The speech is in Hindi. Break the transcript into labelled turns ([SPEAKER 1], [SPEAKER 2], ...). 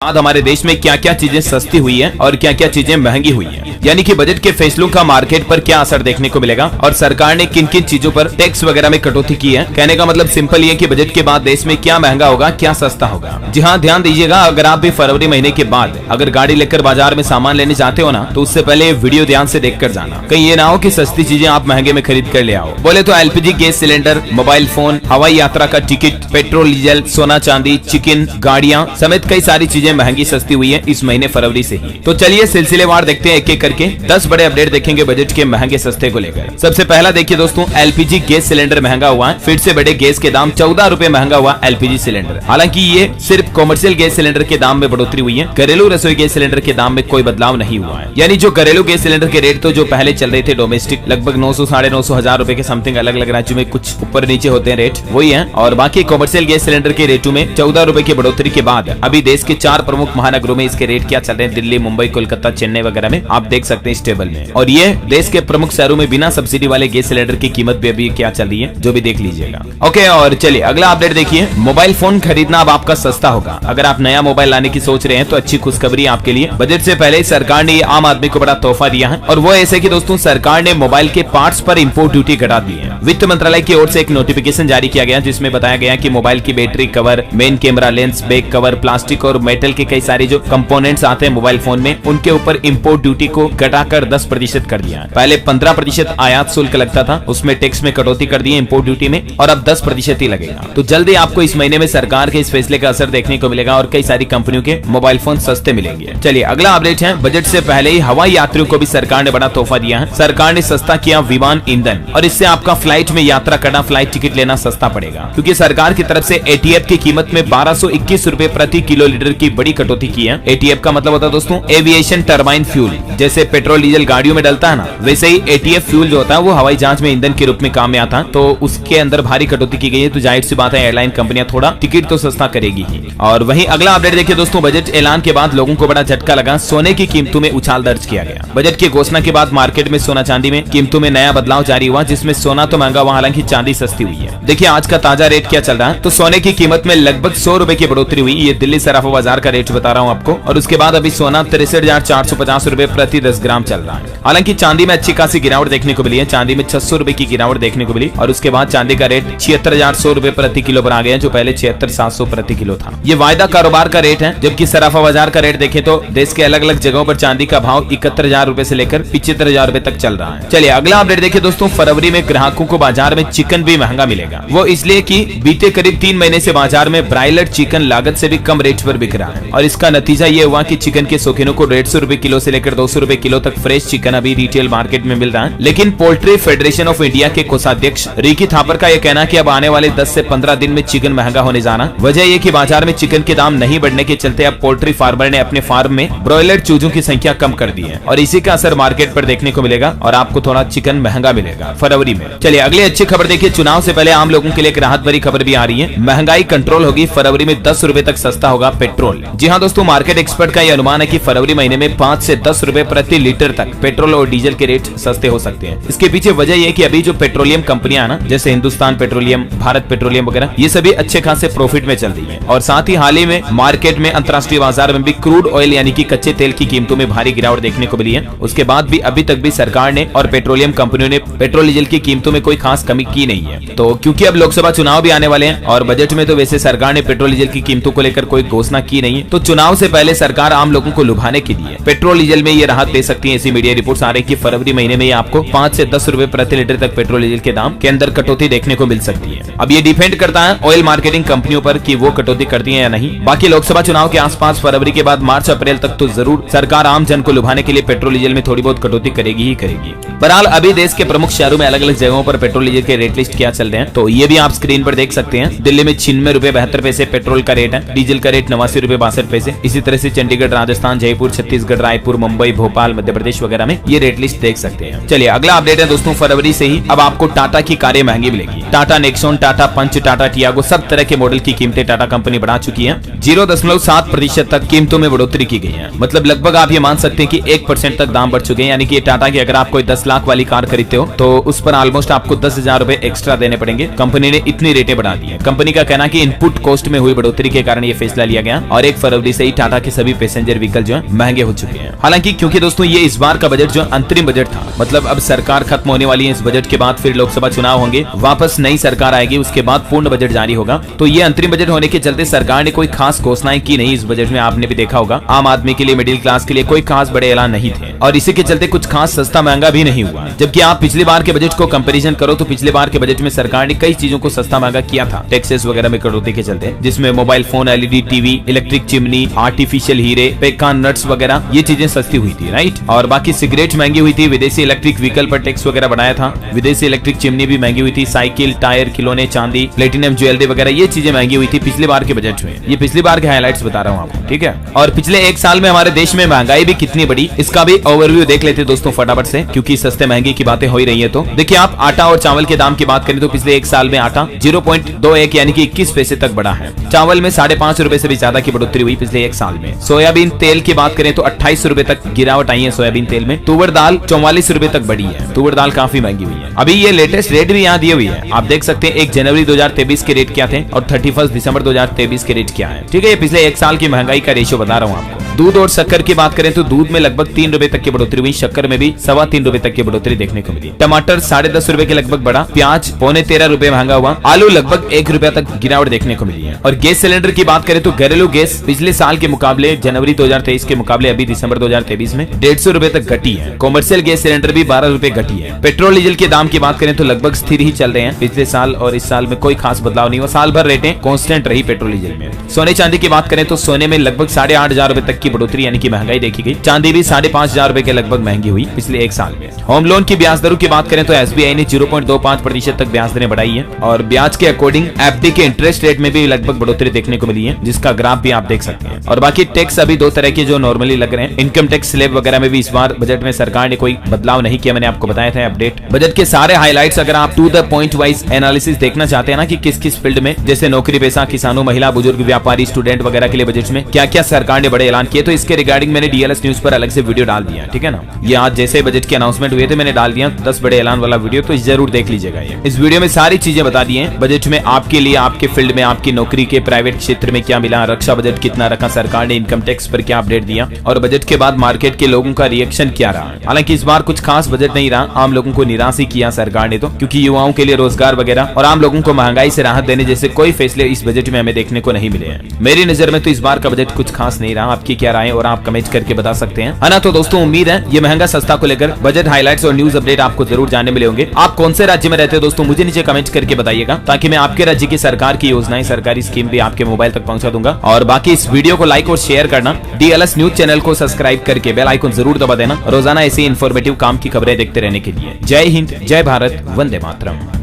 [SPEAKER 1] बाद हमारे देश में क्या क्या चीजें सस्ती हुई है और क्या क्या चीजें महंगी हुई है, यानी कि बजट के फैसलों का मार्केट पर क्या असर देखने को मिलेगा और सरकार ने किन किन चीजों पर टैक्स वगैरह में कटौती की है। कहने का मतलब सिंपल ये कि बजट के बाद देश में क्या महंगा होगा, क्या सस्ता होगा। जी हाँ, ध्यान दीजिएगा, अगर आप भी फरवरी महीने के बाद अगर गाड़ी लेकर बाजार में सामान लेने जाते हो ना, तो उससे पहले वीडियो ध्यान से देख कर जाना, कहीं ये ना हो कि सस्ती चीजें आप महंगे में खरीद कर ले आओ। बोले तो LPG gas cylinder, mobile phone, हवाई यात्रा का टिकट, पेट्रोल डीजल, सोना चांदी, चिकन, गाड़ियाँ समेत कई सारी चीजें महंगी सस्ती हुई है इस महीने फरवरी से ही। तो चलिए सिलसिलेवार देखते हैं एक एक करके 10 बड़े अपडेट देखेंगे बजट के महंगे सस्ते को लेकर। सबसे पहला देखिए दोस्तों, एलपीजी गैस सिलेंडर महंगा हुआ है, फिर से बढ़े गैस के दाम, 14 रुपए महंगा हुआ एलपीजी सिलेंडर। हालांकि ये सिर्फ कॉमर्शियल गैस सिलेंडर के दाम में बढ़ोतरी हुई है, घरेलू रसोई गैस सिलेंडर के दाम में कोई बदलाव नहीं हुआ है। यानी जो घरेलू गैस सिलेंडर के रेट तो जो पहले चल रहे थे डोमेस्टिक लगभग 900 साढ़े 900 हजार रुपए के समथिंग, अलग अलग राज्यों में कुछ ऊपर नीचे होते हैं रेट, वही है। और बाकी कॉमर्शियल गैस सिलेंडर के रेटों में 14 रुपए की बढ़ोतरी के बाद अभी देश के 4 प्रमुख महानगरों में इसके रेट क्या चल रहे हैं, दिल्ली, मुंबई, कोलकाता, चेन्नई वगैरह में आप देख सकते हैं इस टेबल में। और ये देश के प्रमुख शहरों में बिना सब्सिडी वाले गैस सिलेंडर की कीमत भी अभी क्या चल रही है, जो भी देख लीजिएगा। ओके, और चलिए अगला अपडेट देखिए, मोबाइल फोन खरीदना अब आपका सस्ता होगा। अगर आप नया मोबाइल लाने की सोच रहे हैं तो अच्छी खुशखबरी आपके लिए, बजट से पहले सरकार ने आम आदमी को बड़ा तोहफा दिया है। और वो ऐसे कि दोस्तों, सरकार ने मोबाइल के पार्ट्स पर इंपोर्ट ड्यूटी घटा दी है। वित्त मंत्रालय की ओर से एक नोटिफिकेशन जारी किया गया जिसमें बताया गया कि मोबाइल की battery cover, main camera lens, back cover, plastic और मेटल के कई सारे जो कंपोनेंट्स आते हैं मोबाइल फोन में, उनके ऊपर इंपोर्ट ड्यूटी को घटाकर 10% कर दिया है। पहले 15% आयात शुल्क लगता था, उसमें टैक्स में कटौती कर दी है इंपोर्ट ड्यूटी में, और अब 10% ही लगेगा। तो जल्दी आपको इस महीने में सरकार के इस फैसले का असर देखने को मिलेगा और कई सारी कंपनियों के मोबाइल फोन सस्ते मिलेंगे। चलिए अगला अपडेट है, बजट से पहले ही हवाई यात्रियों को भी सरकार ने बड़ा तोहफा दिया है। सरकार ने सस्ता किया विमान ईंधन, और इससे आपका फ्लाइट में यात्रा करना, फ्लाइट टिकट लेना सस्ता पड़ेगा, क्योंकि सरकार की तरफ से एटीएफ की कीमत में 1221 रुपए प्रति किलो लीटर की बड़ी कटौती की है। एटीएफ का मतलब होता है दोस्तों एविएशन टर्बाइन फ्यूल, जैसे पेट्रोल डीजल गाड़ियों में डलता है ना, वैसे ही एटीएफ फ्यूल जो होता है वो हवाई जहाज में ईंधन के रूप में काम में आता है। तो उसके अंदर भारी कटौती की गई है, तो जाहिर सी बात है एयरलाइन कंपनियां थोड़ा टिकट तो सस्ता करेगी ही। और वहीं अगला अपडेट देखिए दोस्तों, बजट ऐलान के बाद लोगों को बड़ा झटका लगा, सोने की कीमतों में उछाल दर्ज किया गया। बजट की घोषणा के बाद मार्केट में सोना चांदी में कीमतों में नया बदलाव जारी हुआ, जिसमें सोना तो महंगा हुआ, हालांकि चांदी सस्ती हुई है। देखिए आज का ताजा रेट क्या चल रहा है, तो सोने की कीमत में लगभग 100 रुपए की बढ़ोतरी हुई। ये दिल्ली सराफा बाजार का रेट बता रहा हूँ आपको। और उसके बाद अभी सोना 63,450 रुपए प्रति 10 ग्राम चल रहा है। हालांकि चांदी में अच्छी खासी गिरावट देखने को मिली है, चांदी में 600 रुपए की गिरावट देखने को मिली। और उसके बाद चांदी का रेट 76,100 रुपए प्रति किलो पर आ गया, जो पहले 76,700 प्रति किलो था। ये वायदा कारोबार का रेट है, जबकि सराफा बाजार का रेट देखें तो देश के अलग अलग जगहों पर चांदी का भाव 71,000 रुपए से लेकर 75,000 रुपए तक चल रहा है। चलिए अगला अपडेट देखिए दोस्तों, फरवरी में ग्राहकों को बाजार में चिकन भी महंगा मिलेगा। वो इसलिए कि बीते करीब 3 महीने से बाजार में ब्रायलर चिकन लागत से भी कम रेट पर बिक रहा है। और इसका नतीजा ये हुआ कि चिकन के शौकीनों को 150 रुपए किलो से लेकर 200 रुपए किलो तक फ्रेश चिकन अभी रिटेल मार्केट में मिल रहा है। लेकिन पोल्ट्री फेडरेशन ऑफ इंडिया के कोषाध्यक्ष रिकी थापर का यह कहना है कि अब आने वाले 10 से 15 दिन में चिकन महंगा होने जाना। वजह यह कि बाजार में चिकन के दाम नहीं बढ़ने के चलते अब पोल्ट्री फार्मर ने अपने फार्म में ब्रॉयलर चूजों की संख्या कम कर दी है, और इसी का असर मार्केट पर देखने को मिलेगा और आपको थोड़ा चिकन महंगा मिलेगा फरवरी में। चलिए अगली अच्छी खबर देखिए, चुनाव से पहले आम लोगों के लिए एक राहत भरी खबर भी आ रही है। महंगाई कंट्रोल होगी, फरवरी में 10 रुपए तक सस्ता होगा पेट्रोल। जी हाँ दोस्तों, मार्केट एक्सपर्ट का यह अनुमान है कि फरवरी महीने में 5 से 10 रुपए प्रति लीटर तक पेट्रोल और डीजल के रेट सस्ते हो सकते हैं। इसके पीछे वजह यह कि अभी जो पेट्रोलियम कंपनियां ना, जैसे हिंदुस्तान पेट्रोलियम, भारत पेट्रोलियम वगैरह, ये सभी अच्छे खासे प्रॉफिट में चल रही है। और साथ ही हाल ही में मार्केट में अंतर्राष्ट्रीय बाजार में भी क्रूड ऑयल यानी कि कच्चे तेल की कीमतों में भारी गिरावट देखने को मिली है। उसके बाद भी अभी तक भी सरकार ने और पेट्रोलियम कंपनियों ने पेट्रोल डीजल की कीमतों में कोई खास कमी की नहीं है। तो क्योंकि अब लोकसभा चुनाव भी आने वाले हैं और बजट में तो वैसे सरकार ने पेट्रोल डीजल की कीमतों को लेकर कोई घोषणा की नहीं है, तो चुनाव से पहले सरकार आम लोगों को लुभाने के लिए पेट्रोल डीजल में ये राहत दे सकती है। ऐसी मीडिया रिपोर्ट्स आ रही है कि फरवरी महीने में आपको 5 से 10 रुपए प्रति लीटर तक पेट्रोल डीजल के दाम के अंदर कटौती देखने को मिल सकती है। अब ये डिपेंड करता है ऑयल मार्केटिंग कंपनियों पर कि वो कटौती करती है या नहीं। बाकी लोकसभा चुनाव के आसपास फरवरी के बाद मार्च अप्रैल तक तो जरूर सरकार आम जन को लुभाने के लिए पेट्रोल डीजल में थोड़ी बहुत कटौती करेगी ही करेगी। बहरहाल अभी देश के प्रमुख शहरों में अलग अलग जगहों पर पेट्रोल डीजल के रेट लिस्ट क्या चल रहे हैं, तो ये भी आप स्क्रीन पर देख सकते हैं। दिल्ली में 96 रुपए 72 पैसे पेट्रोल का रेट है, डीजल का रेट 89 रुपए 62 पैसे। इसी तरह से चंडीगढ़, राजस्थान, जयपुर, छत्तीसगढ़, रायपुर, मुंबई, भोपाल, मध्य प्रदेश वगैरह में ये रेट लिस्ट देख सकते हैं। चलिए अगला अपडेट है दोस्तों, फरवरी से ही अब आपको टाटा की कारें महंगी मिलेगी। टाटा नेक्सॉन, टाटा पंच, टाटा टियागो, सब तरह के मॉडल की कीमतें टाटा कंपनी बढ़ा चुकी है। 0.7% तक कीमतों में बढ़ोतरी की गई है। मतलब लगभग आप ये मान सकते हैं कि 1% तक दाम बढ़ चुके हैं। यानी कि टाटा की अगर आप कोई 10 लाख वाली कार खरीदते हो तो उस पर ऑलमोस्ट आपको 10,000 रुपए एक्स्ट्रा देने पड़ेंगे। कंपनी ने इतनी रेटें बढ़ा दी है। कंपनी का कहना है कि इनपुट कॉस्ट में हुई बढ़ोतरी के कारण ये फैसला लिया गया और 1 फरवरी से ही टाटा के सभी पैसेंजर व्हीकल जो है महंगे हो चुके हैं। हालांकि क्योंकि दोस्तों ये इस बार का बजट जो अंतरिम बजट था, मतलब अब सरकार खत्म होने वाली है, इस बजट के बाद फिर लोकसभा चुनाव होंगे, वापस नई सरकार आएगी, उसके बाद पूर्ण बजट जारी होगा। तो ये अंतरिम बजट होने के चलते सरकार ने कोई खास घोषणाएं की नहीं इस बजट में। आपने भी देखा होगा आम आदमी के लिए, मिडिल क्लास के लिए कोई खास बड़े ऐलान नहीं थे और इसी के चलते कुछ खास सस्ता महंगा भी नहीं हुआ। जबकि आप पिछली बार के बजट को कंपैरिजन करो तो पिछले बार के बजट में सरकार ने कई चीजों को सस्ता महंगा किया था टैक्सेस वगैरह में कटौती के चलते, जिसमें mobile phone, LED TV, electric chimney, artificial हीरे, पेकान नट्स वगैरह ये चीजें सस्ती हुई थी, राइट। और बाकी सिगरेट महंगी हुई थी, विदेशी इलेक्ट्रिक व्हीकल पर टैक्स वगैरह बनाया था, विदेशी इलेक्ट्रिक चिमनी भी महंगी हुई थी, साइकिल, टायर, खिलौने, चांदी, प्लेटिनम ज्वेलरी वगैरह ये चीजें महंगी हुई थी पिछले बार के बजट में। ये पिछली बार के हाइलाइट्स बता रहा हूँ आपको, ठीक है। और पिछले एक साल में हमारे देश में महंगाई भी कितनी बड़ी, इसका भी ओवरव्यू देख लेते दोस्तों फटाफट से, क्योंकि सस्ते महंगे की बातें हो ही रही है। तो देखिए आप आटा और चावल के दाम की बात करें तो पिछले एक साल में आटा 0.21 यानी कि 21 पैसे तक बढ़ा है। चावल में 5.5 रुपए से भी ज्यादा की बढ़ोतरी हुई पिछले एक साल में। सोयाबीन तेल की बात करें तो 28 रुपए तक गिरावट आई है सोयाबीन तेल में। तुअर दाल 44 रुपए तक बढ़ी है, तुअर दाल काफी महंगी हुई है। अभी ये लेटेस्ट रेट भी यहाँ दिए हुई है, आप देख सकते हैं 1 जनवरी 2023 के रेट क्या थे और 31 दिसंबर 2023 के रेट क्या है, ठीक है। ये पिछले एक साल की महंगाई का रेशियो बता रहा हूँ आपको। दूध और शक्कर की बात करें तो दूध में लगभग 3 रुपए तक की बढ़ोतरी हुई, शक्कर में भी 3.25 रुपए तक की बढ़ोतरी देखने को मिली। टमाटर 10.5 रुपए के लगभग बढ़ा, प्याज 13.25 रुपए महंगा हुआ, आलू लगभग 1 रुपया तक गिरावट देखने को मिली है। और गैस सिलेंडर की बात करें तो घरेलू गैस पिछले साल के मुकाबले, जनवरी 2023 के मुकाबले अभी दिसंबर 2023 में 150 रुपए तक घटी है। कॉमर्शियल गैस सिलेंडर भी 12 रुपए घटी है। पेट्रोल डीजल के दाम की बात करें तो लगभग स्थिर ही चल रहे हैं, पिछले साल और इस साल में कोई खास बदलाव नहीं हुआ, साल भर रेटें कांस्टेंट रही पेट्रोल डीजल में। सोने चांदी की बात करें तो सोने में लगभग 8,500 रुपए तक की बढ़ोतरी यानी कि महंगाई देखी गई। चांदी भी 5,500 रुपए के लगभग महंगी हुई पिछले एक साल में। होम लोन की ब्याज दरों की बात करें तो एसबीआई ने 0.25% तक ब्याज दरें बढ़ाई है और ब्याज के अकॉर्डिंग एफडी के इंटरेस्ट रेट में भी लगभग बढ़ोतरी देखने को मिली है, जिसका ग्राफ भी आप देख सकते हैं। और बाकी टैक्स अभी 2 तरह के जो नॉर्मली लग रहे हैं, इनकम टैक्स स्लैब वगैरह में भी इस बार बजट में सरकार ने कोई बदलाव नहीं किया, मैंने आपको बताया था अपडेट। बजट के सारे हाइलाइट्स अगर आप to the point wise analysis देखना चाहते हैं ना कि किस किस फील्ड में, जैसे नौकरी पेशा, किसानों, महिला, बुजुर्ग, व्यापारी, स्टूडेंट वगैरह के लिए बजट में क्या क्या सरकार ने बड़े ऐलान किए, तो इसके रिगार्डिंग मैंने डीएलएस न्यूज पर अलग से वीडियो डाल दिया, ठीक है ना। ये आज जैसे बजट के अनाउंसमेंट हुए थे मैंने डाल दिया 10 बड़े ऐलान वाला वीडियो, तो जरूर देख लीजिएगा। ये इस वीडियो में सारी चीजें बता दी हैं बजट में आपके लिए, आपके फील्ड में, आपकी नौकरी के प्राइवेट क्षेत्र में क्या मिला, रक्षा बजट कितना रखा सरकार ने, इनकम टैक्स पर क्या अपडेट दिया और बजट के बाद मार्केट के लोगों का रिएक्शन क्या रहा। हालांकि इस बार कुछ खास बजट नहीं रहा, आम लोगों को निराश ही किया सरकार ने, तो क्योंकि युवाओं के लिए रोजगार वगैरह और आम लोगों को महंगाई से राहत देने जैसे कोई फैसले इस बजट में हमें देखने को नहीं मिले हैं। मेरी नजर में तो इस बार का बजट कुछ खास नहीं रहा। आपकी क्या राय और आप कमेंट करके बता सकते हैं, है ना। तो दोस्तों उम्मीद है ये महंगा सस्ता को लेकर बजट हाइलाइट्स और न्यूज अपडेट आपको जरूर जानने मिले होंगे। आप कौन से राज्य में रहते हैं दोस्तों, मुझे नीचे कमेंट करके बताइएगा, ताकि मैं आपके राज्य की सरकार की योजनाएं, सरकारी स्कीम भी आपके मोबाइल तक पहुंचा दूंगा। और बाकी इस वीडियो को लाइक और शेयर करना, डीएलएस न्यूज चैनल को सब्सक्राइब करके बेल आइकन जरूर दबा देना, रोजाना ऐसी इंफॉर्मेटिव काम की खबरें देखते रहने के लिए। जय हिंद, जय भारत, वंदे मातरम।